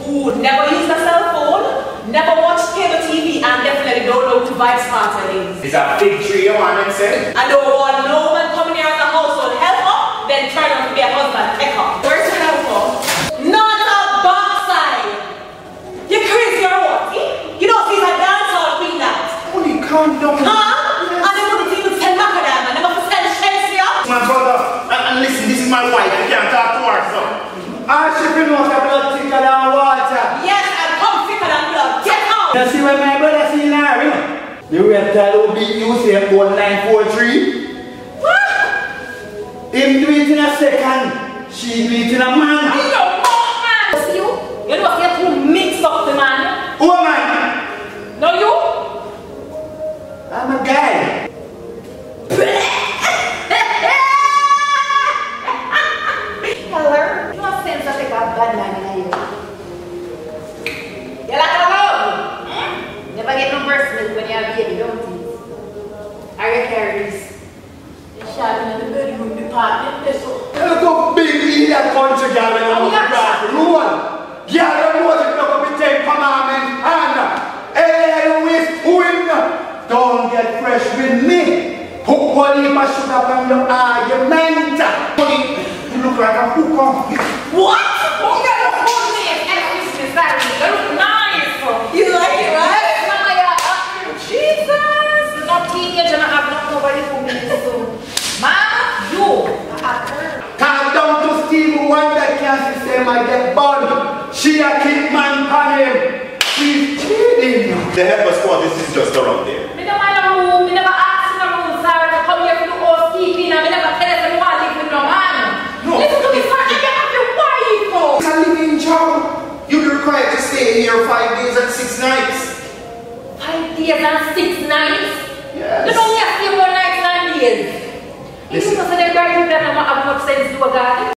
Who never used a cell phone, never watched cable TV, and definitely don't know to Vibes Party. It's a big tree, you want to say? I don't want no man coming here as a household helper, then turn out to be a husband taker. Where's the helper? Not a backside. You crazy or what? You don't see a dancehall queen that. Only calm down. Huh? And they wouldn't even send macadam and never send Chelsea up. My brother, and listen, this is my wife. I can't talk to her, so. She bring out her blood thicker than water. Yes, and come thicker than blood. Get out. You see what my brother see now, you know? The reptile who beat you say 1943. What? Him do it in a second, she do it in a man. I don't know, man. See you? You know what? You mix up the man. Who am I? No, you? I'm a guy. Hello? You want sense that take a bad man in you? You like a love? Never get no breast milk when you have a baby, don't you? Are you carries? You're shouting in the bedroom department, that's all. You look how big idiot country girl when you move across the road. Yeah, you know it look up the 10 commandments and hey, with win. Don't get fresh with me. Put one in my sugar from your argument. You look like a hooker. What? Oh, you got a whole name and Christmas Saturday. You look nice. You like it, right? Jesus! You're not teenage and I have not nobody for me soon. Mama, you are a girl. Calm down to Stevie Wonder can't see same I get burned. She a keep man on him. She's cheating. The helper squad, this is just around there. Me don't mind a room. Me never asked in a room, Sarah, to come here for the housekeeping and me never tell us I want to live with no man. No. Listen to me, sir. I get have your wife. It's a living job. You'll be required to stay here 5 days and 6 nights. 5 days and 6 nights? Yes. You don't have to stay 1 night and days. If you don't say they're going to have much sense to a guy.